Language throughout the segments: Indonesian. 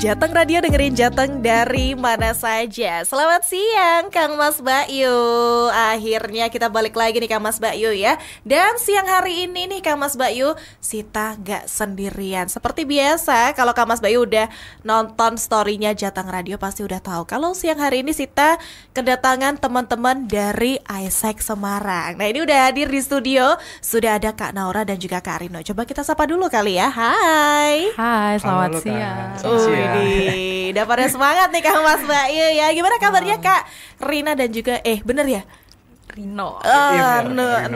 Jateng Radio, dengerin Jateng dari mana saja. Selamat siang Kang Mas Bayu. Akhirnya kita balik lagi nih Kang Mas Bayu ya. Dan siang hari ini nih Kang Mas Bayu, Sita gak sendirian. Seperti biasa, kalau Kang Mas Bayu udah nonton story-nya Jateng Radio pasti udah tahu kalau siang hari ini Sita kedatangan teman-teman dari ISEC Semarang. Nah ini udah hadir di studio, sudah ada Kak Naura dan juga Kak Rino. Coba kita sapa dulu kali ya. Hai. Hai, selamat Halo, siang. Udah pada semangat nih Kang Mas Bayu ya. Gimana kabarnya Kak Rina dan juga bener ya? Rino.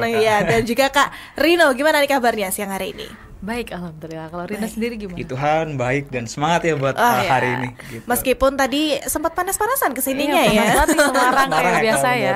Ya, dan juga Kak Rino, gimana nih kabarnya siang hari ini? Baik, alhamdulillah. Kalau Rina sendiri gimana? Puji Tuhan, baik dan semangat ya buat hari ini gitu. Meskipun tadi sempat panas-panasan kesininya panas banget di Semarang kayak Semarang biasa ya.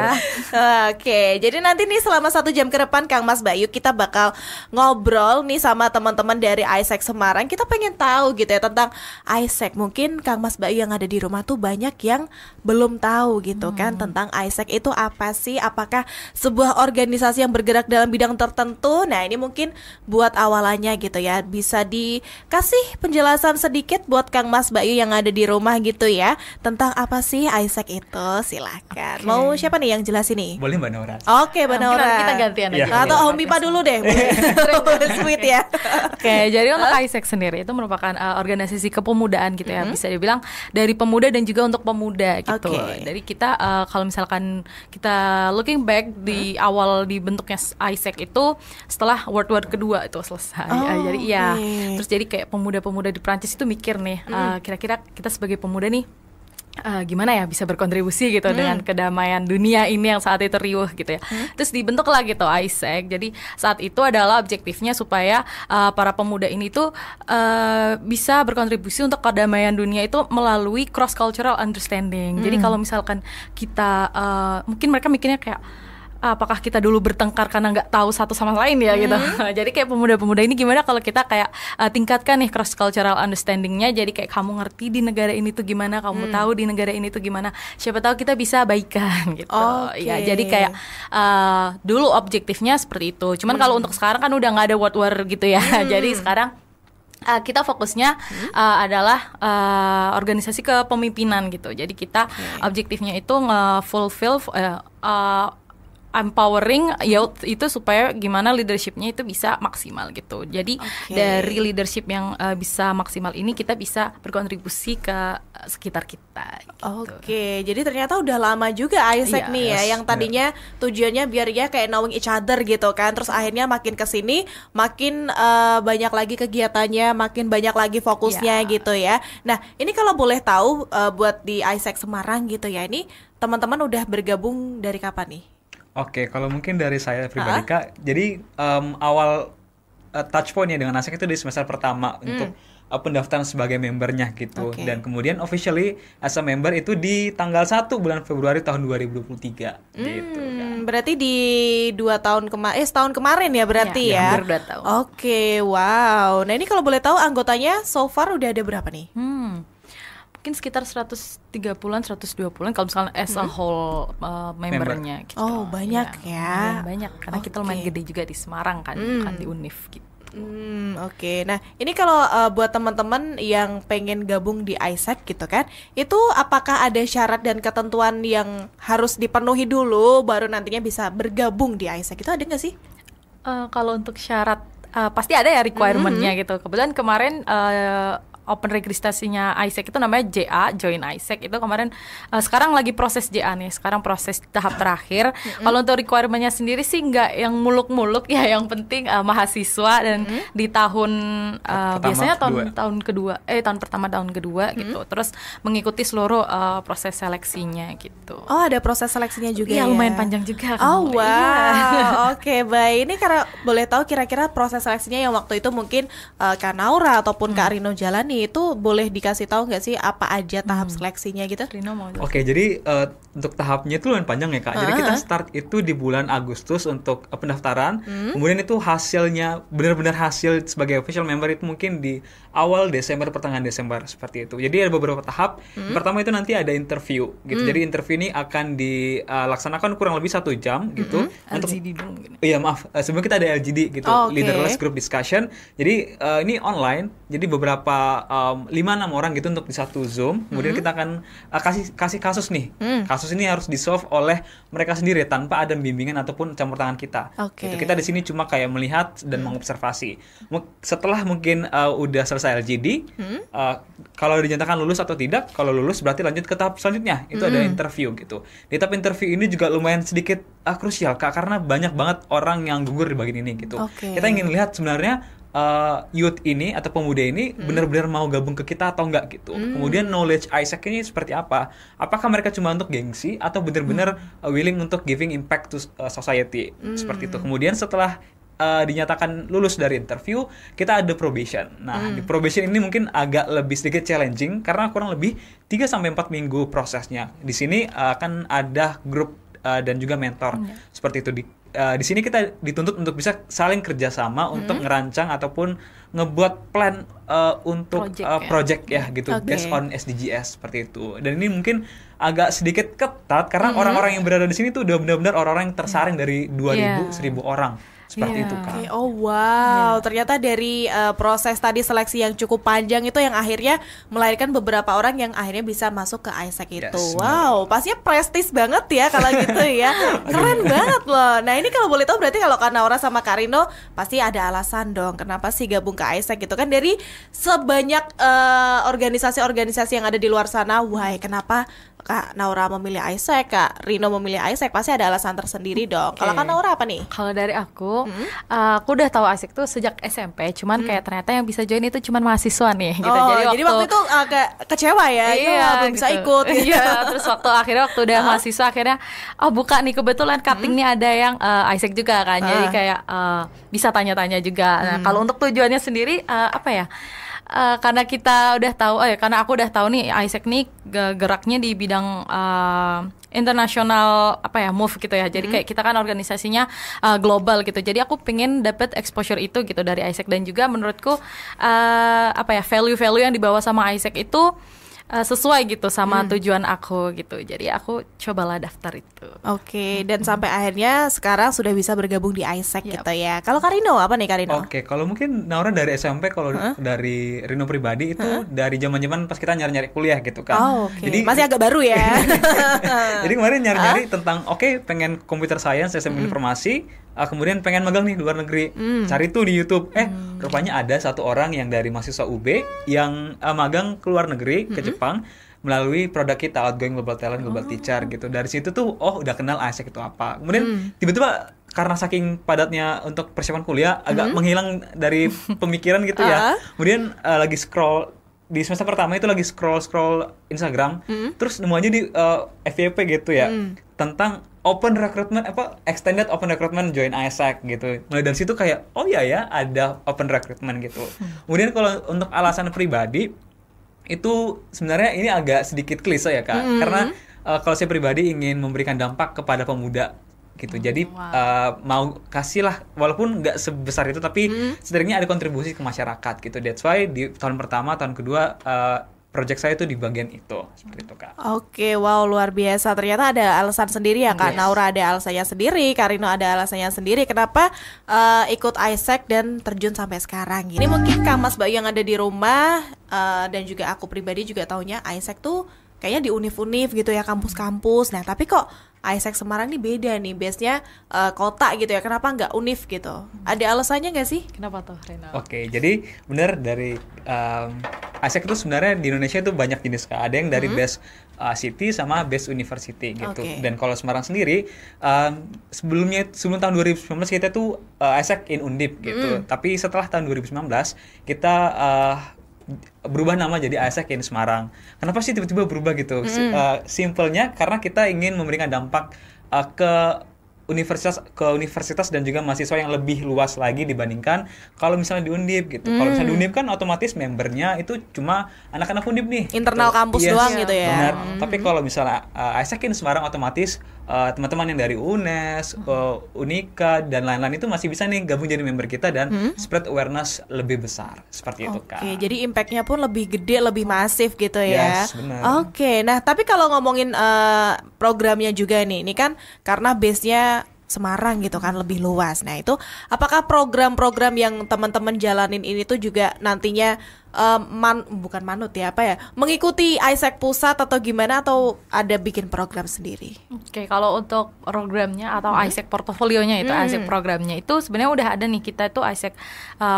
Oke, jadi nanti nih selama 1 jam ke depan Kang Mas Bayu kita bakal ngobrol nih sama teman-teman dari ISEC Semarang. Kita pengen tahu gitu ya tentang ISEC. Mungkin Kang Mas Bayu yang ada di rumah tuh banyak yang belum tahu gitu kan tentang ISEC itu apa sih? Apakah sebuah organisasi yang bergerak dalam bidang tertentu? Nah, ini mungkin buat awalannya gitu ya, bisa dikasih penjelasan sedikit buat Kang Mas Bayu yang ada di rumah gitu ya tentang apa sih ISEC itu. Silakan. Mau siapa nih yang jelasin nih? Boleh Mbak Naura. Oke, Mbak Naura. Kita gantian aja. Iya. Atau Om Pipa dulu deh. Sweet ya. Oke, jadi untuk ISEC sendiri itu merupakan organisasi kepemudaan gitu ya. Bisa dibilang dari pemuda dan juga untuk pemuda gitu. Dari kita kalau misalkan kita looking back di awal dibentuknya ISEC itu setelah World War kedua itu selesai. Jadi terus jadi kayak pemuda-pemuda di Prancis itu mikir nih, kira-kira kita sebagai pemuda nih gimana ya bisa berkontribusi gitu dengan kedamaian dunia ini yang saat itu riuh gitu ya. Terus dibentuklah gitu ISEC. Jadi saat itu adalah objektifnya supaya para pemuda ini tuh bisa berkontribusi untuk kedamaian dunia itu melalui cross cultural understanding. Jadi kalau misalkan kita mungkin mereka mikirnya kayak apakah kita dulu bertengkar karena nggak tahu satu sama lain ya gitu. Jadi kayak pemuda-pemuda ini gimana kalau kita kayak tingkatkan nih cross cultural understandingnya. Jadi kayak kamu ngerti di negara ini tuh gimana, kamu tahu di negara ini tuh gimana. Siapa tahu kita bisa baikan gitu. Ya jadi kayak dulu objektifnya seperti itu. Cuman kalau untuk sekarang kan udah nggak ada war gitu ya. Jadi sekarang kita fokusnya adalah organisasi kepemimpinan gitu. Jadi kita objektifnya itu nge-fulfill empowering youth itu supaya gimana leadershipnya itu bisa maksimal gitu. Jadi dari leadership yang bisa maksimal ini kita bisa berkontribusi ke sekitar kita gitu. Jadi ternyata udah lama juga ISEC nih ya, yang tadinya tujuannya biar ya kayak knowing each other gitu kan. Terus akhirnya makin kesini makin banyak lagi kegiatannya, makin banyak lagi fokusnya gitu ya. Nah ini kalau boleh tahu buat di ISEC Semarang gitu ya, ini teman-teman udah bergabung dari kapan nih? Oke, kalau mungkin dari saya pribadi Kak, jadi awal touch point-nya dengan ISEC itu di semester pertama untuk pendaftaran sebagai membernya gitu. Dan kemudian officially as a member itu di tanggal 1 bulan Februari tahun 2023 gitu kan. Berarti di setahun kemarin ya berarti ya. Hampir 2 tahun. Wow. Nah ini kalau boleh tahu anggotanya so far udah ada berapa nih? Mungkin sekitar 130-an, 120-an kalau misalnya as a whole membernya gitu. Banyak ya. Banyak karena kita lumayan gede juga di Semarang kan, bukan di Univ gitu. Nah ini kalau buat teman-teman yang pengen gabung di ISEC gitu kan, itu apakah ada syarat dan ketentuan yang harus dipenuhi dulu baru nantinya bisa bergabung di ISEC? Itu ada nggak sih? Kalau untuk syarat pasti ada ya requirement-nya gitu. Kebetulan kemarin open registrasinya ISEC itu namanya JA, Join ISEC itu kemarin sekarang lagi proses JA nih, sekarang proses tahap terakhir. Kalau untuk requirement-nya sendiri sih nggak yang muluk-muluk ya, yang penting mahasiswa dan di tahun biasanya tahun pertama tahun kedua gitu, terus mengikuti seluruh proses seleksinya gitu. Ada proses seleksinya juga ya? Lumayan panjang juga. Baik. Ini karena boleh tahu kira-kira proses seleksinya yang waktu itu mungkin Kak Naura ataupun Kak Rino jalani itu boleh dikasih tahu nggak sih apa aja tahap seleksinya gitu? Rino mau. Jadi untuk tahapnya itu lumayan panjang ya Kak. Jadi kita start itu di bulan Agustus untuk pendaftaran. Kemudian itu hasilnya benar-benar hasil sebagai official member itu mungkin di awal Desember, pertengahan Desember seperti itu. Jadi ada beberapa tahap. Pertama itu nanti ada interview gitu. Jadi interview ini akan dilaksanakan kurang lebih 1 jam gitu. Untuk LGD dulu mungkin. Sebelum kita ada LGD gitu, leaderless group discussion. Jadi ini online. Jadi beberapa bisa 5-6 orang gitu untuk di satu Zoom. Kemudian kita akan kasih kasus nih. Kasus ini harus di-solve oleh mereka sendiri tanpa ada bimbingan ataupun campur tangan kita. Gitu. Kita di sini cuma kayak melihat dan mengobservasi. Setelah mungkin udah selesai LGD, kalau dinyatakan lulus atau tidak, kalau lulus berarti lanjut ke tahap selanjutnya. Itu ada interview gitu. Di tahap interview ini juga lumayan sedikit krusial Kak, karena banyak banget orang yang gugur di bagian ini gitu. Kita ingin lihat sebenarnya youth ini atau pemuda ini benar-benar mau gabung ke kita atau enggak gitu. Kemudian knowledge ISEC ini seperti apa? Apakah mereka cuma untuk gengsi atau benar-benar willing untuk giving impact to society seperti itu. Kemudian setelah dinyatakan lulus dari interview, kita ada probation. Nah, di probation ini mungkin agak lebih sedikit challenging karena kurang lebih 3-4 minggu prosesnya. Di sini akan ada grup dan juga mentor seperti itu. Di sini kita dituntut untuk bisa saling kerjasama untuk ngerancang ataupun ngebuat plan untuk project ya gitu, based on SDGs seperti itu. Dan ini mungkin agak sedikit ketat karena orang-orang yang berada di sini tuh udah benar-benar orang-orang yang tersaring dari 2.000, 1.000 orang. Seperti itu kan. Oh wow, ternyata dari proses tadi seleksi yang cukup panjang itu yang akhirnya melahirkan beberapa orang yang akhirnya bisa masuk ke ISEC itu. Wow, pastinya prestis banget ya kalau gitu ya. Keren banget loh. Nah ini kalau boleh tahu berarti kalau Kak Naura sama Kak Rino pasti ada alasan dong kenapa sih gabung ke ISEC gitu kan, dari sebanyak organisasi-organisasi yang ada di luar sana. Why, kenapa Kak Naura memilih ISEC, Kak Rino memilih ISEC, pasti ada alasan tersendiri dong. Kalau Kak Naura apa nih? Kalau dari aku udah tahu ISEC tuh sejak SMP, cuman kayak ternyata yang bisa join itu cuman mahasiswa nih gitu. Jadi waktu itu agak kecewa ya, belum bisa ikut. Iya, terus waktu udah mahasiswa akhirnya buka nih kebetulan cutting nih ada yang ISEC juga kan. Jadi kayak bisa tanya-tanya juga. Nah, kalau untuk tujuannya sendiri apa ya? Karena kita udah tahu, karena aku udah tahu nih ISEC nih geraknya di bidang internasional move gitu ya. Jadi kayak kita kan organisasinya global gitu. Jadi aku pengen dapet exposure itu gitu dari ISEC, dan juga menurutku value-value yang dibawa sama ISEC itu sesuai gitu sama tujuan aku gitu. Jadi aku cobalah daftar itu. Dan sampai akhirnya sekarang sudah bisa bergabung di ISEC gitu ya. Kalau Kak Rino apa nih Kak Rino? Kalau mungkin Naura dari SMP, kalau dari Rino pribadi itu dari zaman-zaman pas kita nyari-nyari kuliah gitu kan. Jadi masih agak baru ya. Jadi kemarin nyari-nyari tentang pengen computer science, sistem informasi, kemudian pengen magang nih di luar negeri. Cari tuh di YouTube. Rupanya ada satu orang yang dari mahasiswa UB yang magang ke luar negeri, ke Jepang, melalui produk kita Outgoing Global Talent, Global Teacher gitu. Dari situ tuh udah kenal ISEC itu apa. Kemudian tiba-tiba karena saking padatnya untuk persiapan kuliah agak menghilang dari pemikiran gitu ya. Kemudian lagi scroll di semester pertama itu lagi scroll Instagram, terus nemu aja di FYP gitu ya, tentang open recruitment, extended open recruitment join ISEC gitu. Mulai dari situ kayak ada open recruitment gitu. Kemudian kalau untuk alasan pribadi itu sebenarnya ini agak sedikit klise ya Kak, karena kalau saya pribadi ingin memberikan dampak kepada pemuda gitu. Jadi mau kasih lah, walaupun nggak sebesar itu, tapi setidaknya ada kontribusi ke masyarakat gitu. That's why di tahun pertama, tahun kedua project saya itu di bagian itu, seperti itu Kak. Wow, luar biasa. Ternyata ada alasan sendiri ya Kak. Naura ada alasannya sendiri, Kak Rino ada alasannya sendiri kenapa ikut ISEC dan terjun sampai sekarang gitu. Ini mungkin Kang Mas Bayu yang ada di rumah dan juga aku pribadi juga taunya ISEC tuh kayaknya di univ-univ gitu ya, kampus-kampus. Nah tapi kok ISEC Semarang nih beda nih, base-nya kota gitu ya, kenapa nggak univ gitu? Ada alasannya nggak sih? Kenapa tuh Rena? Jadi benar dari ISEC itu sebenarnya di Indonesia itu banyak jenis Kak. Ada yang dari base city sama base university gitu. Dan kalau Semarang sendiri sebelum tahun 2019 kita tuh ISEC in Undip gitu. Tapi setelah tahun 2019 kita berubah nama jadi ISEC in Semarang. Kenapa sih tiba-tiba berubah gitu? Simpelnya karena kita ingin memberikan dampak ke universitas dan juga mahasiswa yang lebih luas lagi dibandingkan kalau misalnya di Undip gitu. Kalau misalnya di Undip kan otomatis membernya itu cuma anak-anak Undip nih. Internal kampus doang gitu ya. Benar. Tapi kalau misalnya ISEC in Semarang otomatis teman-teman yang dari UNES, Unika dan lain-lain itu masih bisa nih gabung jadi member kita dan spread awareness lebih besar seperti itu Kak. Jadi impact-nya pun lebih gede, lebih masif gitu ya. Yes, benar. Nah tapi kalau ngomongin programnya juga nih, ini kan karena base-nya Semarang gitu kan, lebih luas. Nah itu apakah program-program yang teman-teman jalanin ini tuh juga nantinya bukan manut ya, apa ya, mengikuti ISEC pusat atau gimana, atau ada bikin program sendiri? Oke, kalau untuk programnya atau ISEC portofolionya itu ISEC programnya itu sebenarnya udah ada nih, kita itu ISEC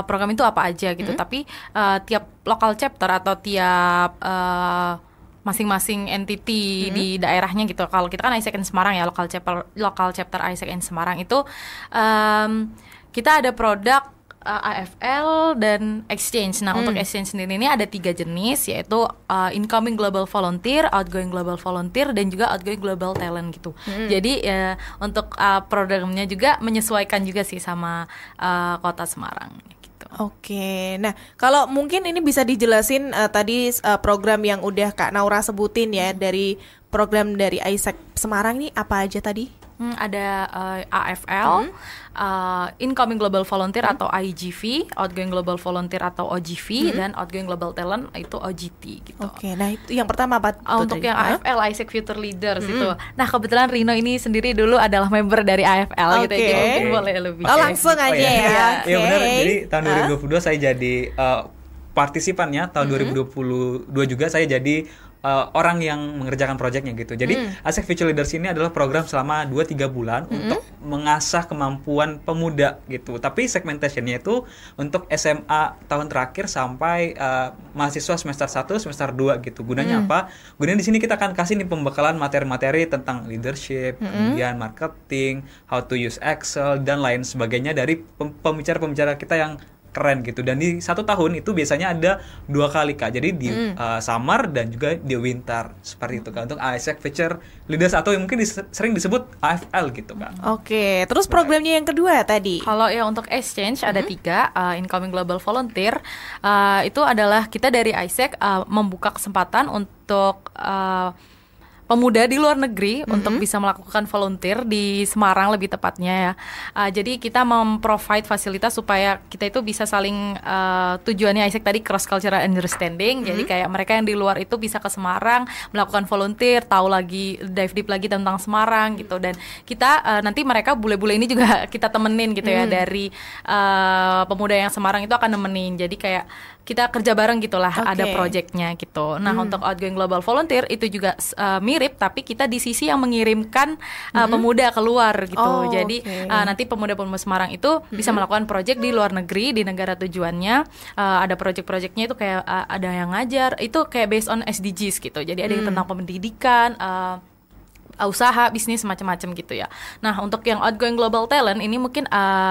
program itu apa aja gitu. Tapi tiap local chapter atau tiap masing-masing entity di daerahnya gitu. Kalau kita kan ISEC in Semarang ya, local chapter ISEC in Semarang itu kita ada produk AFL dan exchange. Nah, untuk exchange sendiri ini ada 3 jenis, yaitu incoming global volunteer, outgoing global volunteer, dan juga outgoing global talent gitu. Jadi untuk programnya juga menyesuaikan juga sih sama kota Semarang gitu. Oke, nah kalau mungkin ini bisa dijelasin tadi program yang udah Kak Naura sebutin ya, dari program dari ISEC Semarang ini apa aja tadi? Ada AFL, Incoming Global Volunteer atau IGV, Outgoing Global Volunteer atau OGV, dan Outgoing Global Talent itu OGT gitu. Oke, nah itu yang pertama apa? Untuk yang AFL, ISEC Future Leaders itu. Nah kebetulan Rino ini sendiri dulu adalah member dari AFL gitu, jadi mungkin boleh lebih. Langsung aja ya. Iya benar, jadi tahun 2022 saya jadi partisipannya, tahun 2022 juga saya jadi orang yang mengerjakan proyeknya gitu. Jadi ISEC Future Leaders ini adalah program selama 2-3 bulan untuk mengasah kemampuan pemuda gitu. Tapi segmentationnya itu untuk SMA tahun terakhir sampai mahasiswa semester 1, semester 2 gitu. Gunanya apa? Gunanya di sini kita akan kasih nih pembekalan materi-materi tentang leadership, kemudian marketing, how to use Excel, dan lain sebagainya dari pembicara-pembicara kita yang keren gitu. Dan di 1 tahun itu biasanya ada 2 kali Kak. Jadi di summer dan juga di winter, seperti itu Kak, untuk ISEC Future Leaders atau yang mungkin sering disebut AFL gitu Kak. Oke, terus programnya yang kedua tadi? Kalau yang untuk exchange ada 3, Incoming Global Volunteer itu adalah kita dari ISEC membuka kesempatan untuk pemuda di luar negeri untuk bisa melakukan volunteer di Semarang lebih tepatnya ya. Jadi kita memprovide fasilitas supaya kita itu bisa saling tujuannya ISEC tadi cross cultural understanding. Jadi kayak mereka yang di luar itu bisa ke Semarang melakukan volunteer, tahu lagi, dive deep lagi tentang Semarang gitu. Dan kita nanti mereka bule-bule ini juga kita temenin gitu ya, dari pemuda yang Semarang itu akan nemenin. Jadi kayak kita kerja bareng gitulah, ada projectnya gitu. Nah untuk outgoing global volunteer itu juga mirip, tapi kita di sisi yang mengirimkan pemuda keluar gitu. Jadi nanti pemuda-pemuda Semarang itu bisa melakukan project di luar negeri, di negara tujuannya. Ada project-projectnya itu kayak ada yang ngajar, itu kayak based on SDGs gitu. Jadi ada yang tentang pendidikan, usaha, bisnis, macam-macam gitu ya. Nah untuk yang outgoing global talent ini mungkin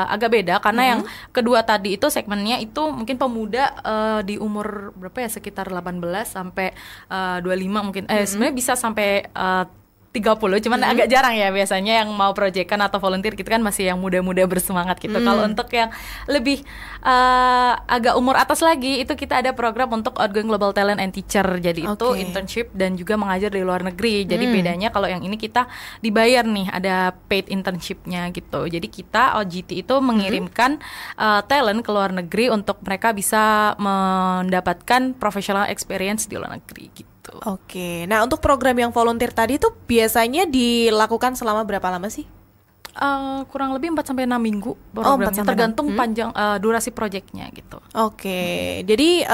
agak beda, karena yang kedua tadi itu segmennya itu mungkin pemuda di umur berapa ya, sekitar 18 sampai 25 mungkin, sebenarnya bisa sampai 30, cuman agak jarang ya biasanya yang mau proyekkan atau volunteer gitu kan, masih yang muda-muda bersemangat gitu. Kalau untuk yang lebih agak umur atas lagi, itu kita ada program untuk outgoing global talent and teacher. Jadi itu internship dan juga mengajar di luar negeri. Jadi bedanya kalau yang ini kita dibayar nih, ada paid internshipnya gitu. Jadi kita OGT itu mengirimkan talent ke luar negeri untuk mereka bisa mendapatkan professional experience di luar negeri gitu. Oke, nah untuk program yang volunteer tadi tuh biasanya dilakukan selama berapa lama sih? Kurang lebih 4-6 minggu programnya, tergantung panjang durasi proyeknya gitu. Oke, jadi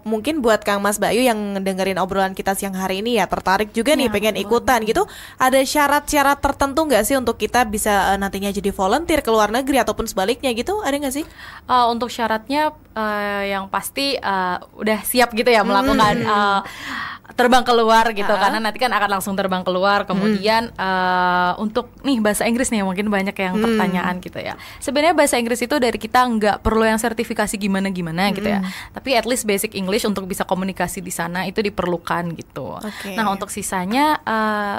mungkin buat Kang Mas Bayu yang dengerin obrolan kita siang hari ini ya, tertarik juga nih pengen ikutan gitu. Ada syarat-syarat tertentu nggak sih untuk kita bisa nantinya jadi volunteer ke luar negeri ataupun sebaliknya gitu, ada nggak sih? Untuk syaratnya yang pasti udah siap gitu ya melakukan terbang keluar gitu, karena nanti kan akan langsung terbang keluar. Kemudian untuk nih bahasa Inggris nih mungkin banyak yang pertanyaan gitu ya. Sebenarnya bahasa Inggris itu dari kita nggak perlu yang sertifikasi gimana-gimana gitu ya, tapi at least basic English untuk bisa komunikasi di sana itu diperlukan gitu. Nah untuk sisanya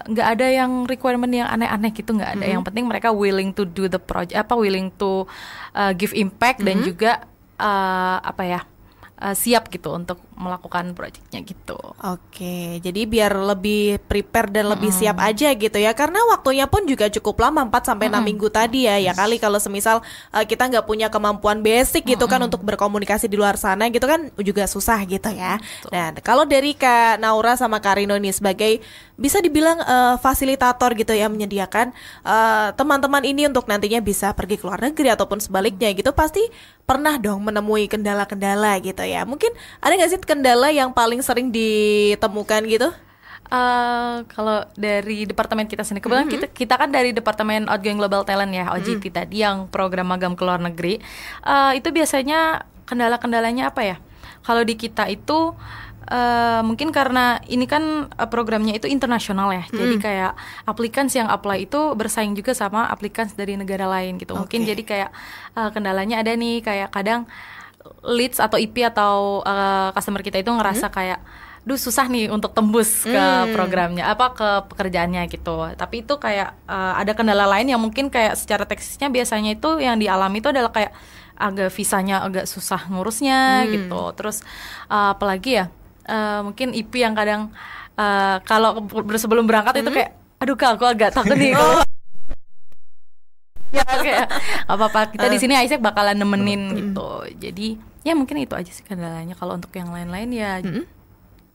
nggak ada yang requirement yang aneh-aneh gitu, nggak ada. Yang penting mereka willing to do the project, willing to give impact dan juga siap gitu untuk melakukan proyeknya gitu. Oke, jadi biar lebih prepare dan lebih siap aja gitu ya. Karena waktunya pun juga cukup lama, 4 sampai 6 minggu tadi ya. Ya kali kalau semisal kita nggak punya kemampuan basic gitu kan untuk berkomunikasi di luar sana gitu kan juga susah gitu ya. Nah, kalau dari Kak Naura sama Kak Rino nih sebagai bisa dibilang fasilitator gitu ya, menyediakan teman-teman ini untuk nantinya bisa pergi ke luar negeri ataupun sebaliknya gitu, pasti pernah dong menemui kendala-kendala gitu ya. Mungkin ada nggak sih kendala yang paling sering ditemukan gitu? Kalau dari departemen kita sendiri, kebetulan kita kan dari departemen Outgoing Global Talent ya, OGT tadi yang program magang ke luar negeri. Itu biasanya kendala-kendalanya apa ya? Kalau di kita itu mungkin karena ini kan programnya itu internasional ya, jadi kayak applicants yang apply itu bersaing juga sama applicants dari negara lain gitu. Mungkin jadi kayak kendalanya ada nih, kayak kadang leads atau IP atau customer kita itu ngerasa kayak duh susah nih untuk tembus ke programnya, ke pekerjaannya gitu. Tapi itu kayak ada kendala lain yang mungkin kayak secara teknisnya biasanya itu yang dialami itu adalah kayak agak visanya agak susah ngurusnya gitu. Terus apalagi ya, mungkin IP yang kadang kalau sebelum berangkat itu kayak aduh Kak, aku agak takut nih. Ya kayak apa-apa, kita di sini Isaac bakalan nemenin gitu. Jadi ya mungkin itu aja sih kendalanya. Kalau untuk yang lain-lain ya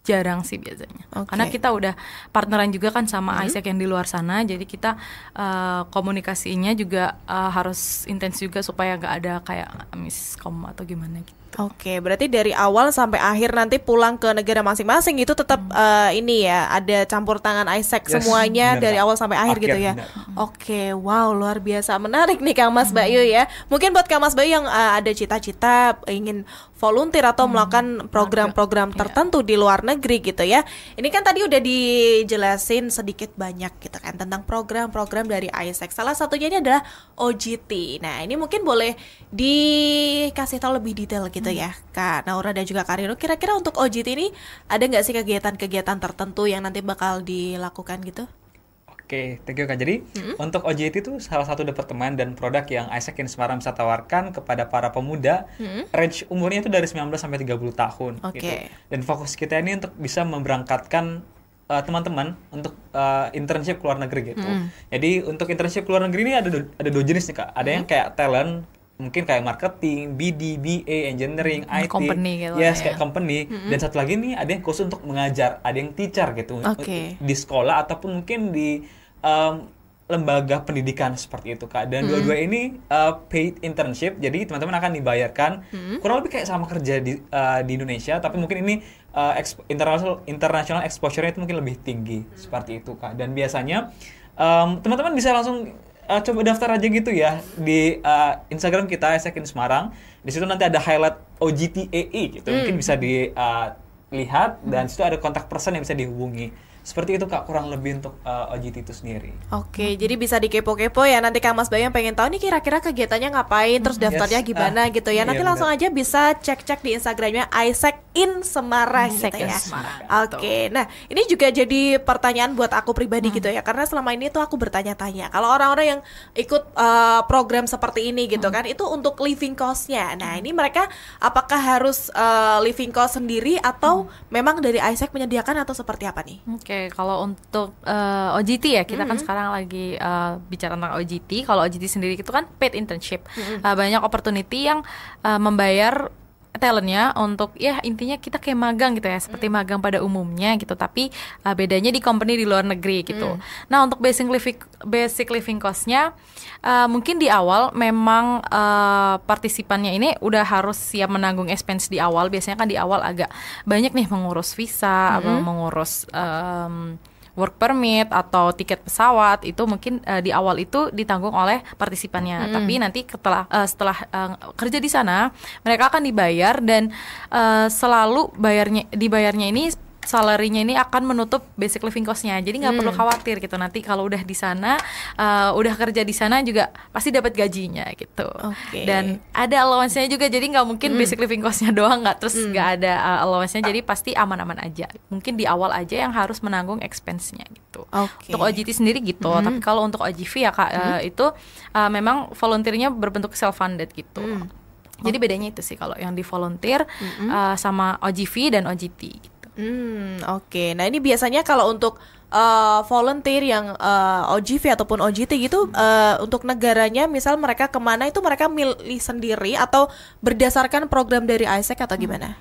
jarang sih biasanya. Karena kita udah partneran juga kan sama Isaac yang di luar sana, jadi kita komunikasinya juga harus intens juga supaya nggak ada kayak miskom atau gimana gitu. Oke, berarti dari awal sampai akhir nanti pulang ke negara masing-masing itu tetap ini ya, ada campur tangan Isaac semuanya dari awal sampai akhir gitu ya. Oke, wow, luar biasa menarik nih Kang Mas Bayu ya. Mungkin buat Kang Mas Bayu yang ada cita-cita ingin volunteer atau melakukan program-program tertentu di luar negeri gitu ya. Ini kan tadi udah dijelasin sedikit banyak gitu kan tentang program-program dari Isaac. Salah satunya ini adalah OGT. Nah, ini mungkin boleh dikasih tahu lebih detail gitu ya Kak Naura dan juga Kak Rino. Kira-kira untuk OGT ini ada nggak sih kegiatan-kegiatan tertentu yang nanti bakal dilakukan gitu? Oke, thank you Kak. Jadi untuk OJT itu salah satu departemen dan produk yang Isaac in Semarang bisa tawarkan kepada para pemuda. Range umurnya itu dari 19 sampai 30 tahun gitu. Dan fokus kita ini untuk bisa memberangkatkan teman-teman untuk internship ke luar negeri gitu. Jadi untuk internship ke luar negeri ini ada dua jenis nih Kak. Ada yang kayak talent, mungkin kayak marketing, BD, BA, engineering, IT, company gitu kayak company. Dan satu lagi nih ada yang khusus untuk mengajar, ada yang teacher gitu di sekolah ataupun mungkin di lembaga pendidikan seperti itu Kak. Dan dua-dua ini paid internship, jadi teman-teman akan dibayarkan kurang lebih kayak sama kerja di Indonesia, tapi mungkin ini international exposure-nya itu mungkin lebih tinggi seperti itu Kak. Dan biasanya teman-teman bisa langsung coba daftar aja gitu ya di Instagram kita Isaac in Semarang. Di situ nanti ada highlight OGTAE gitu. Mungkin bisa dilihat dan situ ada kontak person yang bisa dihubungi. Seperti itu Kak, kurang lebih untuk OGT itu sendiri. Oke, jadi bisa dikepo-kepo ya nanti Kang Mas Bayu yang pengen tahu nih kira-kira kegiatannya ngapain, terus daftarnya gimana gitu ya. Nanti langsung aja bisa cek-cek di Instagramnya Isaac in Semarang gitu ya. Oke, nah ini juga jadi pertanyaan buat aku pribadi gitu ya, karena selama ini tuh aku bertanya-tanya kalau orang-orang yang ikut program seperti ini gitu kan, itu untuk living cost-nya. Nah ini mereka apakah harus living cost sendiri atau memang dari Isaac menyediakan atau seperti apa nih? Oke, kalau untuk OGT ya, kita kan sekarang lagi bicara tentang OGT. Kalau OGT sendiri itu kan paid internship. Banyak opportunity yang membayar talentnya untuk ya intinya kita kayak magang gitu ya, seperti magang pada umumnya gitu, tapi bedanya di company di luar negeri gitu. Nah untuk basic living cost-nya mungkin di awal memang partisipannya ini udah harus siap menanggung expense di awal. Biasanya kan di awal agak banyak nih mengurus visa, mengurus work permit atau tiket pesawat, itu mungkin di awal itu ditanggung oleh partisipannya. Tapi nanti setelah kerja di sana mereka akan dibayar dan selalu dibayarnya ini salary-nya ini akan menutup basic living cost-nya. Jadi nggak perlu khawatir gitu, nanti kalau udah di sana udah kerja di sana juga pasti dapat gajinya gitu. Dan ada allowance-nya juga, jadi nggak mungkin basic living cost-nya doang nggak terus nggak ada allowance-nya, jadi pasti aman-aman aja. Mungkin di awal aja yang harus menanggung expense-nya gitu. Untuk OGT sendiri gitu. Tapi kalau untuk OGV ya Kak, itu memang volunteer-nya berbentuk self-funded gitu. Jadi bedanya itu sih kalau yang di volunteer sama OGV dan OGT gitu. Oke. Nah ini biasanya kalau untuk volunteer yang OGV ataupun OGT gitu, untuk negaranya misal mereka kemana itu mereka milih sendiri atau berdasarkan program dari AIESEC atau gimana?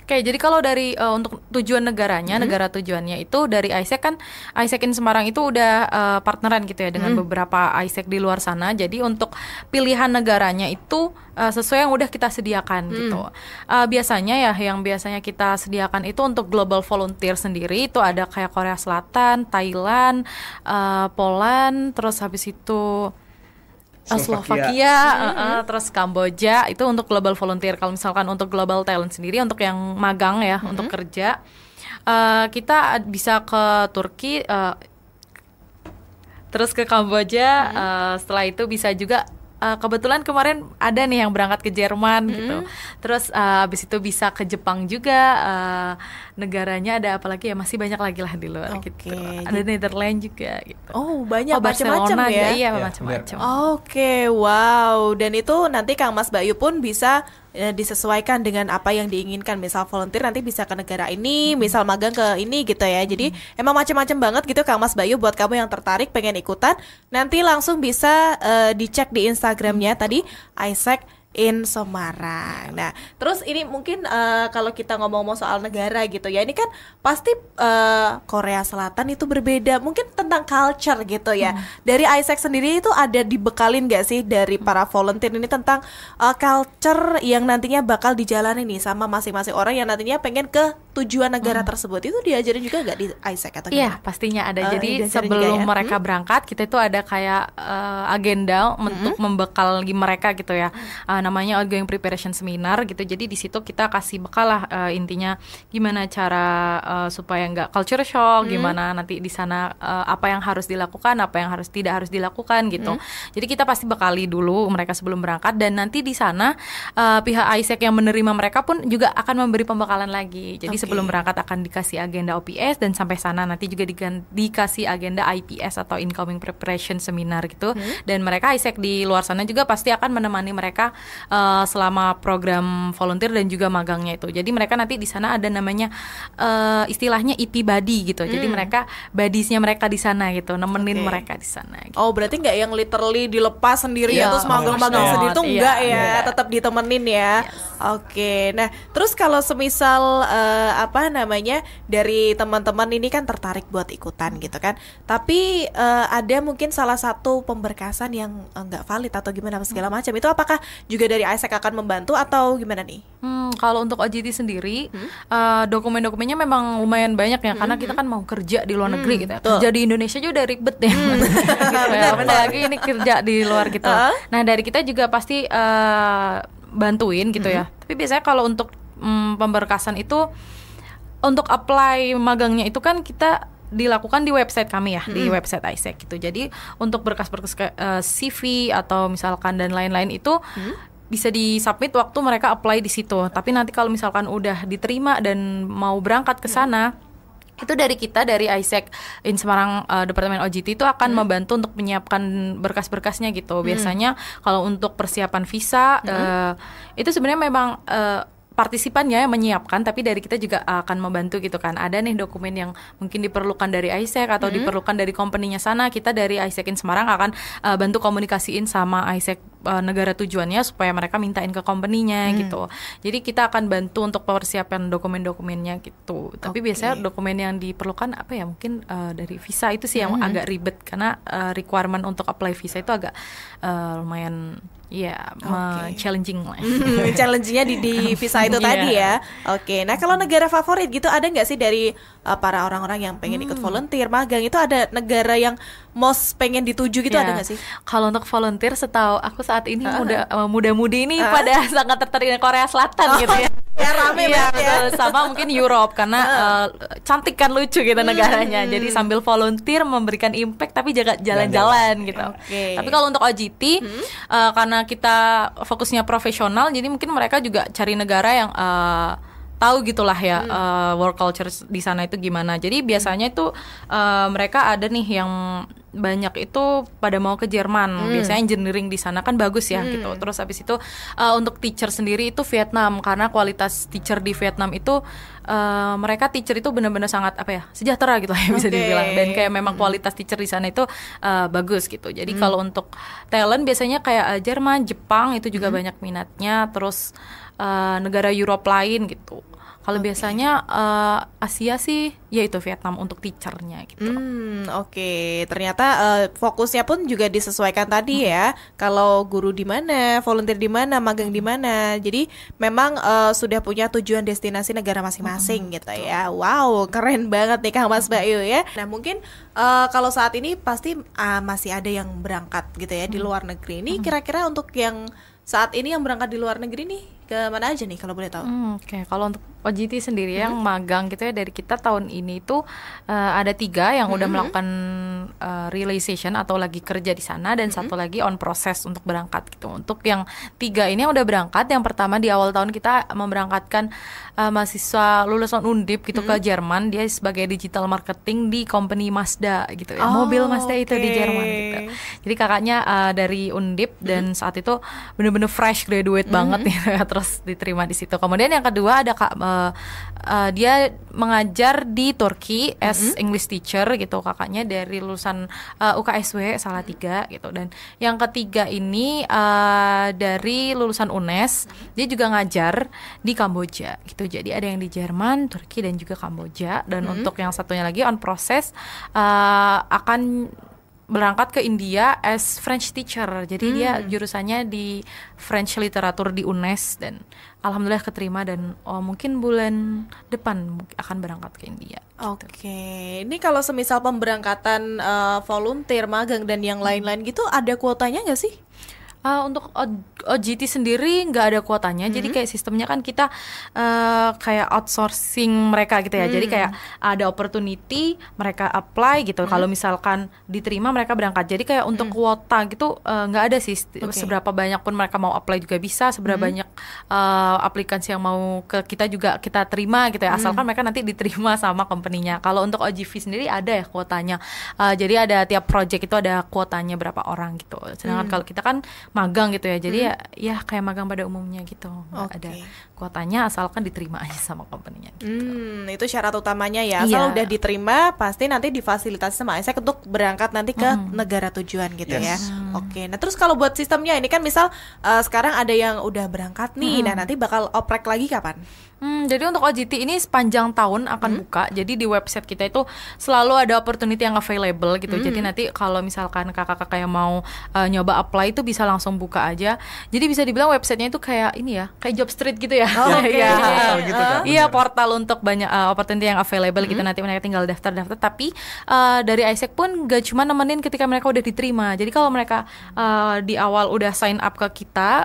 Oke, jadi kalau dari untuk tujuan negaranya, negara tujuannya itu dari AIESEC kan, AIESEC in Semarang itu udah partneran gitu ya dengan beberapa AIESEC di luar sana. Jadi untuk pilihan negaranya itu sesuai yang udah kita sediakan gitu. Biasanya ya yang biasanya kita sediakan itu untuk global volunteer sendiri itu ada kayak Korea Selatan, Thailand, Poland, terus habis itu Slovakia, terus Kamboja itu untuk global volunteer. Kalau misalkan untuk global talent sendiri untuk yang magang ya, untuk kerja kita bisa ke Turki, terus ke Kamboja, setelah itu bisa juga kebetulan kemarin ada nih yang berangkat ke Jerman gitu. Terus abis itu bisa ke Jepang juga, negaranya ada apa lagi ya, masih banyak lagi lah di luar gitu. Ada Netherlands juga gitu. Oh, banyak macam-macam ya. Iya, macam-macam. Oke, wow. Dan itu nanti Kang Mas Bayu pun bisa disesuaikan dengan apa yang diinginkan. Misal volunteer nanti bisa ke negara ini, misal magang ke ini gitu ya. Jadi emang macam-macam banget gitu Kang Mas Bayu. Buat kamu yang tertarik pengen ikutan, nanti langsung bisa dicek di Instagramnya tadi AIESEC in Semarang. Nah, terus ini mungkin kalau kita ngomong-ngomong soal negara gitu ya, ini kan pasti Korea Selatan itu berbeda, mungkin tentang culture gitu ya. Dari AIESEC sendiri itu ada dibekalin gak sih dari para volunteer ini tentang culture yang nantinya bakal dijalani nih sama masing-masing orang yang nantinya pengen ke tujuan negara tersebut, itu diajarin juga gak di AIESEC atau gimana? Iya, pastinya ada. Jadi sebelum mereka berangkat, kita itu ada kayak agenda untuk membekali mereka gitu ya. Namanya ongoing preparation seminar gitu. Jadi di situ kita kasih bekal lah, intinya gimana cara supaya nggak culture shock, gimana nanti di sana apa yang harus dilakukan, apa yang tidak harus dilakukan gitu. Jadi kita pasti bekali dulu mereka sebelum berangkat, dan nanti di sana pihak AIESEC yang menerima mereka pun juga akan memberi pembekalan lagi. Jadi sebelum berangkat akan dikasih agenda OPS, dan sampai sana nanti juga dikasih agenda IPS atau incoming preparation seminar gitu. Dan mereka AIESEC di luar sana juga pasti akan menemani mereka selama program volunteer dan juga magangnya itu. Jadi mereka nanti di sana ada namanya istilahnya EP buddy gitu. Jadi mereka buddies-nya mereka di sana gitu, nemenin mereka di sana gitu. Oh, berarti nggak yang literally dilepas sendiri terus magang-magang sendiri tuh enggak ya, tetap ditemenin ya. Oke. Nah, terus kalau semisal dari teman-teman ini kan tertarik buat ikutan gitu kan, tapi ada mungkin salah satu pemberkasan yang nggak valid atau gimana segala macam, itu apakah juga dari AIESEC akan membantu atau gimana nih? Kalau untuk OGT sendiri, dokumen-dokumennya memang lumayan banyak ya, karena kita kan mau kerja di luar negeri gitu ya. Kerja di Indonesia juga udah ribet ya. Apalagi ini kerja di luar gitu. Nah, dari kita juga pasti bantuin gitu ya. Tapi biasanya kalau untuk pemberkasan itu, untuk apply magangnya itu kan kita dilakukan di website kami ya, di website AIESEC gitu. Jadi untuk berkas-berkas CV atau misalkan dan lain-lain itu bisa disubmit waktu mereka apply di situ. Tapi nanti kalau misalkan udah diterima dan mau berangkat ke sana, itu dari kita, dari AIESEC in Semarang Departemen OGT itu akan membantu untuk menyiapkan berkas-berkasnya gitu. Biasanya kalau untuk persiapan visa itu sebenarnya memang partisipannya yang menyiapkan, tapi dari kita juga akan membantu gitu kan. Ada nih dokumen yang mungkin diperlukan dari AIESEC atau diperlukan dari company-nya sana, kita dari AIESEC in Semarang akan bantu komunikasiin sama AIESEC negara tujuannya supaya mereka mintain ke company-nya gitu. Jadi kita akan bantu untuk persiapan dokumen-dokumennya gitu. Tapi biasanya dokumen yang diperlukan apa ya, mungkin dari visa itu sih yang agak ribet, karena requirement untuk apply visa itu agak lumayan challenging lah. Challenge-nya di visa itu tadi ya. Oke. Nah, kalau negara favorit gitu ada nggak sih dari para orang-orang yang pengen ikut volunteer magang, itu ada negara yang most pengen dituju gitu, ada nggak sih? Kalau untuk volunteer, setahu aku saat ini muda-mudi ini pada sangat tertarik dengan Korea Selatan gitu ya. Ya rame banget ya. Sama mungkin Europe karena cantik kan, lucu gitu negaranya. Jadi sambil volunteer memberikan impact tapi jaga jalan-jalan gitu. Tapi kalau untuk OGT karena kita fokusnya profesional, jadi mungkin mereka juga cari negara yang tahu gitulah ya work culture di sana itu gimana. Jadi biasanya itu mereka ada nih yang banyak itu pada mau ke Jerman. Biasanya engineering di sana kan bagus ya gitu. Terus habis itu untuk teacher sendiri itu Vietnam, karena kualitas teacher di Vietnam itu mereka teacher itu benar-benar sangat sejahtera gitu ya bisa dibilang, dan kayak memang kualitas teacher di sana itu bagus gitu. Jadi kalau untuk talent biasanya kayak Jerman, Jepang itu juga banyak minatnya, terus negara Europe lain gitu. Kalau biasanya Asia sih yaitu Vietnam untuk teachernya gitu. Ternyata fokusnya pun juga disesuaikan tadi ya. Kalau guru di mana, volunteer di mana, magang di mana. Jadi memang sudah punya tujuan destinasi negara masing-masing gitu ya. Wow, keren banget nih Kang Mas Bayu ya. Nah mungkin kalau saat ini pasti masih ada yang berangkat gitu ya di luar negeri. Ini kira-kira untuk yang saat ini yang berangkat di luar negeri nih ke mana aja nih kalau boleh tahu? Kalau untuk OJT sendiri yang magang gitu ya, dari kita tahun ini itu ada 3 yang udah melakukan realization atau lagi kerja di sana, dan satu lagi on process untuk berangkat gitu. Untuk yang 3 ini yang udah berangkat, yang pertama di awal tahun kita memberangkatkan mahasiswa lulusan Undip gitu ke Jerman. Dia sebagai digital marketing di company Mazda gitu ya, mobil Mazda itu di Jerman gitu. Jadi kakaknya dari Undip dan saat itu bener-bener fresh graduate banget gitu ya, terus diterima di situ. Kemudian yang kedua ada dia mengajar di Turki as English teacher gitu, kakaknya dari lulusan UKSW Salatiga gitu. Dan yang ketiga ini dari lulusan UNES, dia juga ngajar di Kamboja gitu. Jadi ada yang di Jerman, Turki, dan juga Kamboja. Dan untuk yang satunya lagi on process akan berangkat ke India as French teacher. Jadi dia jurusannya di French literatur di UNES, dan alhamdulillah keterima, dan mungkin bulan depan akan berangkat ke India. Oke, ini kalau semisal pemberangkatan volunteer, magang dan yang lain-lain gitu, ada kuotanya nggak sih? Untuk OJT sendiri nggak ada kuotanya, jadi kayak sistemnya kan kita kayak outsourcing mereka gitu ya. Jadi kayak ada opportunity, mereka apply gitu. Kalau misalkan diterima mereka berangkat. Jadi kayak untuk kuota gitu nggak ada sih. Seberapa banyak pun mereka mau apply juga bisa. Seberapa banyak aplikasi yang mau ke kita juga kita terima gitu ya. Asalkan mereka nanti diterima sama company-nya. Kalau untuk OJV sendiri ada ya kuotanya. Jadi ada tiap project itu ada kuotanya berapa orang gitu. Sedangkan kalau kita kan magang gitu ya, jadi ya kayak magang pada umumnya gitu, nggak ada kuotanya, asalkan diterima aja sama company-nya gitu. Itu syarat utamanya ya, asal udah diterima pasti nanti difasilitasi sama ISEC untuk berangkat nanti ke negara tujuan gitu ya. Oke, nah terus kalau buat sistemnya ini kan misal sekarang ada yang udah berangkat nih, nah nanti bakal oprek lagi kapan? Jadi untuk OJT ini sepanjang tahun akan buka. Jadi di website kita itu selalu ada opportunity yang available gitu. Jadi nanti kalau misalkan kakak-kakak yang mau nyoba apply itu bisa langsung buka aja. Jadi bisa dibilang websitenya itu kayak ini ya, kayak job street gitu ya. Iya, portal untuk banyak opportunity yang available gitu. Nanti mereka tinggal daftar-daftar. Tapi dari ISEC pun gak cuma nemenin ketika mereka udah diterima. Jadi kalau mereka di awal udah sign up ke kita,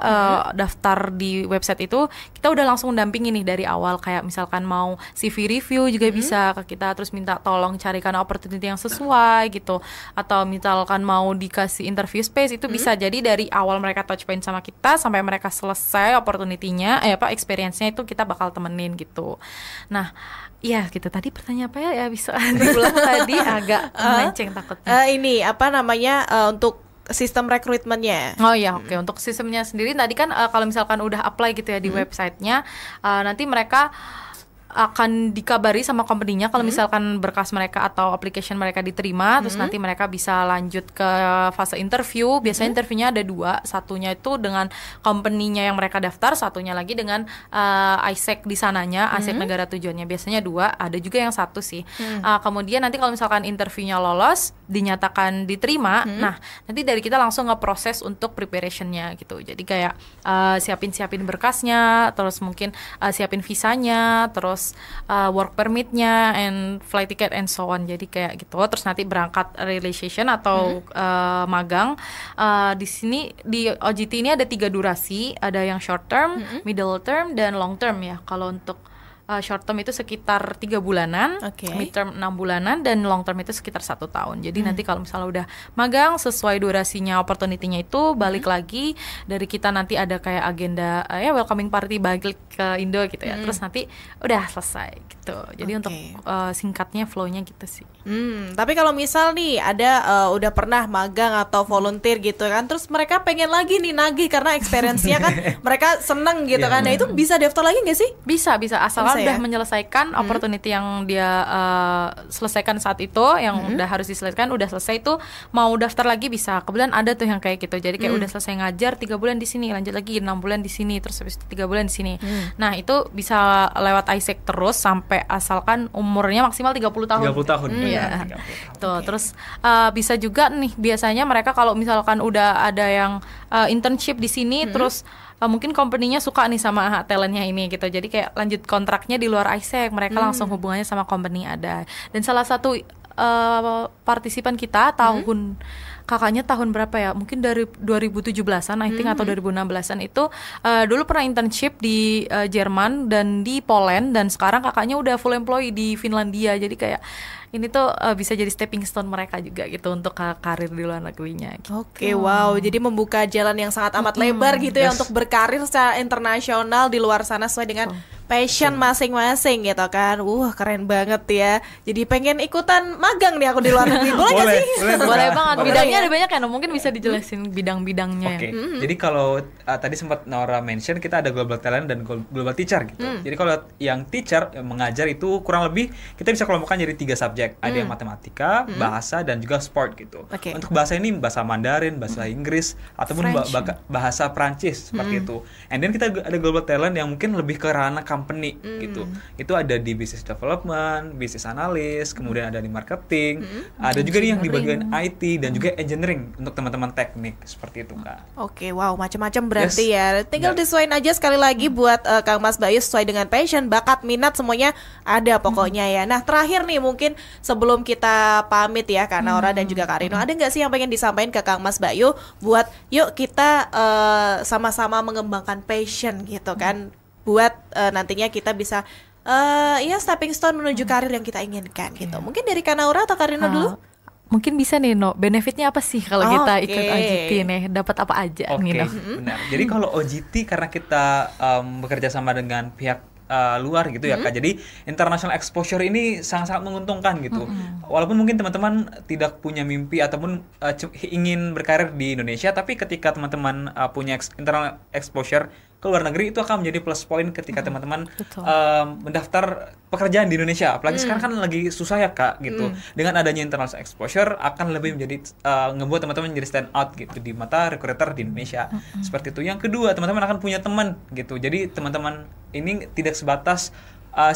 daftar di website itu, kita udah langsung mendampingi nih dari awal, kayak misalkan mau CV review juga bisa ke kita, terus minta tolong carikan opportunity yang sesuai gitu, atau misalkan mau dikasih interview space itu bisa. Jadi dari awal mereka touch point sama kita sampai mereka selesai opportunity-nya, experience-nya itu kita bakal temenin gitu. Nah, iya gitu. Tadi pertanyaan apa ya bisa diulang tadi agak melenceng takutnya. Ini apa namanya untuk sistem rekrutmennya. Oh ya, oke. Untuk sistemnya sendiri tadi kan kalau misalkan udah apply gitu ya di websitenya, nanti mereka akan dikabari sama company-nya kalau misalkan berkas mereka atau application mereka diterima, terus nanti mereka bisa lanjut ke fase interview. Biasanya interviewnya ada 2, satunya itu dengan company-nya yang mereka daftar, satunya lagi dengan ISEC di sananya, ISEC negara tujuannya. Biasanya 2, ada juga yang 1 sih. Kemudian nanti kalau misalkan interviewnya lolos, dinyatakan diterima, nah nanti dari kita langsung nge-proses untuk preparation-nya gitu. Jadi kayak siapin berkasnya, terus mungkin siapin visanya, terus work permit-nya and flight ticket and so on. Jadi kayak gitu. Terus nanti berangkat realization atau magang. Di sini di OJT ini ada 3 durasi, ada yang short term, middle term, dan long term ya. Kalau untuk short term itu sekitar 3 bulanan, mid term 6 bulanan, dan long term itu sekitar 1 tahun. Jadi nanti kalau misalnya udah magang sesuai durasinya, opportunity-nya itu balik lagi dari kita, nanti ada kayak agenda ya welcoming party balik ke Indo gitu ya. Terus nanti udah selesai gitu. Jadi untuk singkatnya flow-nya gitu sih. Tapi kalau misal nih ada udah pernah magang atau volunteer gitu kan, terus mereka pengen lagi nih nagih karena experience-nya kan mereka seneng gitu kan. Nah itu bisa daftar lagi nggak sih? Bisa asalkan udah menyelesaikan opportunity yang dia selesaikan saat itu, yang udah harus diselesaikan, udah selesai tuh mau daftar lagi bisa. Kebetulan ada tuh yang kayak gitu. Jadi kayak udah selesai ngajar 3 bulan di sini, lanjut lagi 6 bulan di sini, terus habis 3 bulan di sini. Nah, itu bisa lewat ISEC terus sampai asalkan umurnya maksimal 30 tahun. 30 tahun. Iya. Tuh, terus bisa juga nih biasanya mereka kalau misalkan udah ada yang internship di sini terus mungkin company-nya suka nih sama talentnya ini gitu, jadi kayak lanjut kontraknya di luar ISEC, mereka langsung hubungannya sama company ada. Dan salah satu partisipan kita kakaknya tahun berapa ya, mungkin dari 2017-an I think atau 2016-an itu dulu pernah internship di Jerman dan di Poland, dan sekarang kakaknya udah full employee di Finlandia. Jadi kayak ini tuh bisa jadi stepping stone mereka juga gitu untuk karir di luar negerinya gitu. Oke, wow, jadi membuka jalan yang sangat amat lebar gitu ya untuk berkarir secara internasional di luar sana sesuai dengan passion masing-masing gitu kan. Keren banget ya. Jadi pengen ikutan magang nih aku di luar negeri. Boleh nggak sih? Boleh banget. Bidangnya ada banyak kan. Mungkin bisa dijelasin bidang-bidangnya. Oke. Jadi kalau tadi sempat Nora mention kita ada global talent dan global teacher gitu. Jadi kalau yang teacher yang mengajar itu kurang lebih kita bisa kelompokkan jadi 3 subjek. Ada yang matematika, bahasa, dan juga sport gitu. Untuk bahasa ini bahasa Mandarin, bahasa Inggris, ataupun bahasa Prancis seperti itu. And then kita ada global talent yang mungkin lebih ke ranah company gitu. Itu ada di business development, business analyst, kemudian ada di marketing, ada juga nih yang di bagian IT dan juga engineering untuk teman-teman teknik seperti itu, Kak. Oke, wow, macam-macam berarti ya. Tinggal disesuaiin aja sekali lagi buat Kang Mas Bayu sesuai dengan passion, bakat, minat semuanya ada pokoknya ya. Nah, terakhir nih mungkin sebelum kita pamit ya Kak Naura dan juga Kak Rino, ada nggak sih yang pengen disampaikan ke Kang Mas Bayu buat yuk kita sama-sama mengembangkan passion gitu kan, buat nantinya kita bisa ya stepping stone menuju karir yang kita inginkan gitu. Mungkin dari Kak Naura atau Kak Rino dulu? Mungkin bisa nih benefitnya apa sih kalau kita ikut OJT nih, dapat apa aja nih benar. Jadi kalau OJT karena kita bekerja sama dengan pihak luar gitu ya Kak. Jadi international exposure ini sangat-sangat menguntungkan gitu. Walaupun mungkin teman-teman tidak punya mimpi ataupun ingin berkarir di Indonesia, tapi ketika teman-teman punya internal exposure ke luar negeri, itu akan menjadi plus point ketika teman-teman mendaftar pekerjaan di Indonesia. Apalagi sekarang kan lagi susah ya Kak gitu. Dengan adanya international exposure akan lebih menjadi ngebuat teman-teman menjadi stand out gitu di mata recruiter di Indonesia. Seperti itu. Yang kedua, teman-teman akan punya teman gitu. Jadi teman-teman ini tidak sebatas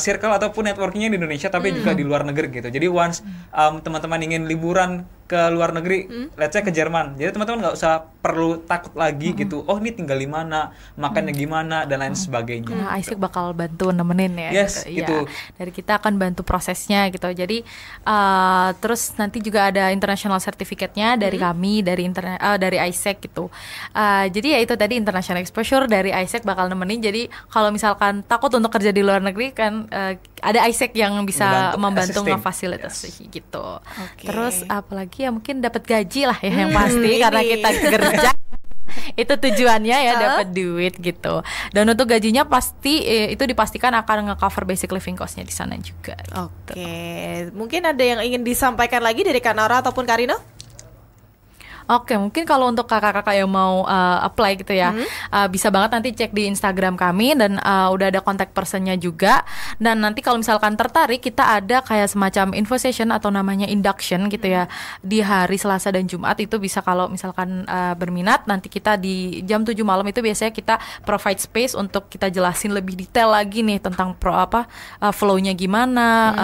circle ataupun networkingnya di Indonesia, tapi juga di luar negeri gitu. Jadi once teman-teman ingin liburan ke luar negeri, let's say ke Jerman, jadi teman-teman nggak usah perlu takut lagi gitu. Oh, ini tinggal di mana, makannya gimana, dan lain sebagainya. Nah, ISEC bakal bantu nemenin ya. Gitu. Dari kita akan bantu prosesnya gitu. Jadi terus nanti juga ada international certificate-nya dari kami, dari ISEC gitu. Jadi ya itu tadi international exposure dari ISEC bakal nemenin. Jadi kalau misalkan takut untuk kerja di luar negeri kan ada ISEC yang bisa membantu ngefasilitasi gitu. Terus apalagi ya mungkin dapat gaji lah ya yang pasti karena kita kerja. Itu tujuannya ya, dapat duit gitu. Dan untuk gajinya pasti itu dipastikan akan nge-cover basic living cost-nya di sana juga. Oke. Mungkin ada yang ingin disampaikan lagi dari Kak Naura ataupun Kak Rino? Oke, mungkin kalau untuk kakak-kakak yang mau apply gitu ya, bisa banget nanti cek di Instagram kami dan udah ada kontak personnya juga. Dan nanti kalau misalkan tertarik, kita ada kayak semacam info session atau namanya induction gitu ya, di hari Selasa dan Jumat. Itu bisa kalau misalkan berminat, nanti kita di jam 7 malam itu biasanya kita provide space untuk kita jelasin lebih detail lagi nih tentang flow-nya gimana,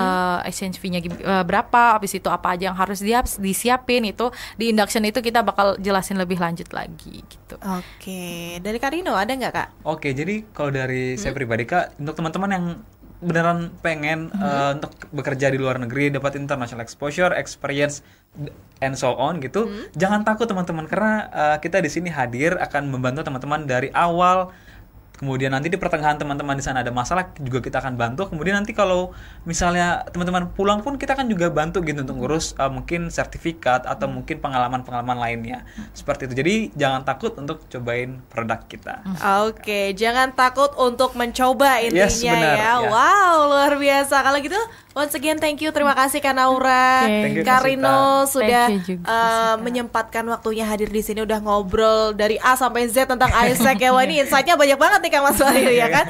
exchange fee-nya berapa, habis itu apa aja yang harus disiapin. Itu di induction itu kita bakal jelasin lebih lanjut lagi gitu. Oke, dari Kak Rino ada nggak Kak? Oke, jadi kalau dari saya pribadi Kak, untuk teman-teman yang beneran pengen untuk bekerja di luar negeri, dapat international exposure, experience, and so on gitu, jangan takut teman-teman, karena kita di sini hadir akan membantu teman-teman dari awal Kemudian nanti di pertengahan teman-teman di sana ada masalah juga kita akan bantu. Kemudian nanti kalau misalnya teman-teman pulang pun kita akan juga bantu gitu untuk ngurus mungkin sertifikat atau mungkin pengalaman-pengalaman lainnya. Seperti itu. Jadi jangan takut untuk cobain produk kita. Oke, jangan takut untuk mencoba intinya. Yes, benar, ya. Wow, luar biasa. Kalau gitu once again thank you, terima kasih Kak Naura, Thank you, Kak Kak Rino Sita. sudah Thank you juga, menyempatkan waktunya hadir di sini, udah ngobrol dari A sampai Z tentang Isaac ya. Wah, ini insight-nya banyak banget nih Kang Mas Bayu ya kan.